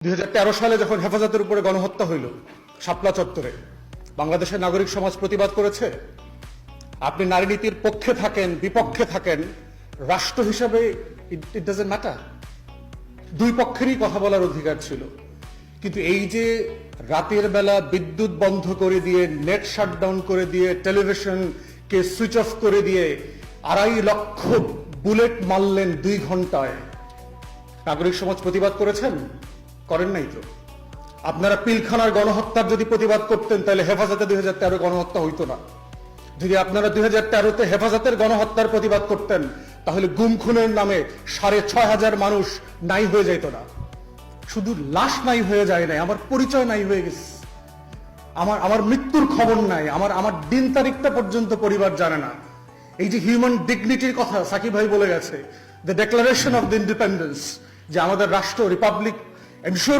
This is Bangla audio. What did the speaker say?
2013 সালে যখন হেফাজতের উপরে গণহত্যা হইল শাপলা চত্বরে, বাংলাদেশের নাগরিক সমাজ প্রতিবাদ করেছে। আপনি নারী নীতির পক্ষে থাকেন বিপক্ষে থাকেন, রাষ্ট্র হিসাবে ইট ডাজন্ট ম্যাটার, দুই পক্ষেরই কথা বলার অধিকার ছিল। কিন্তু এই যে রাতের বেলা বিদ্যুৎ বন্ধ করে দিয়ে, নেট শাটডাউন করে দিয়ে, টেলিভিশনকে সুইচ অফ করে দিয়ে 2.5 লক্ষ বুলেট মারলেন 2 ঘন্টায়, নাগরিক সমাজ প্রতিবাদ করেছেন? করেন নাই তো। আপনারা পিলখানার গণহত্যার যদি প্রতিবাদ করতেন তাহলে হেফাজতে 2013 গণহত্যা হইতো না। যদি আপনারা 2013-তে হেফাজতের গণহত্যার প্রতিবাদ করতেন তাহলে গুম খুনের নামে 6,500 মানুষ নাই হয়ে যেত না। শুধু লাশ নাই হয়ে যায় নাই, আমার পরিচয় নাই হয়ে গেছে, আমার মৃত্যুর খবর নাই, আমার দিন তারিখটা পর্যন্ত পরিবার জানে না। এই যে হিউম্যান ডিগনিটির কথা সাকিব ভাই বলে গেছে, the declaration of the independence, যে আমাদের রাষ্ট্র রিপাবলিক এনশিওর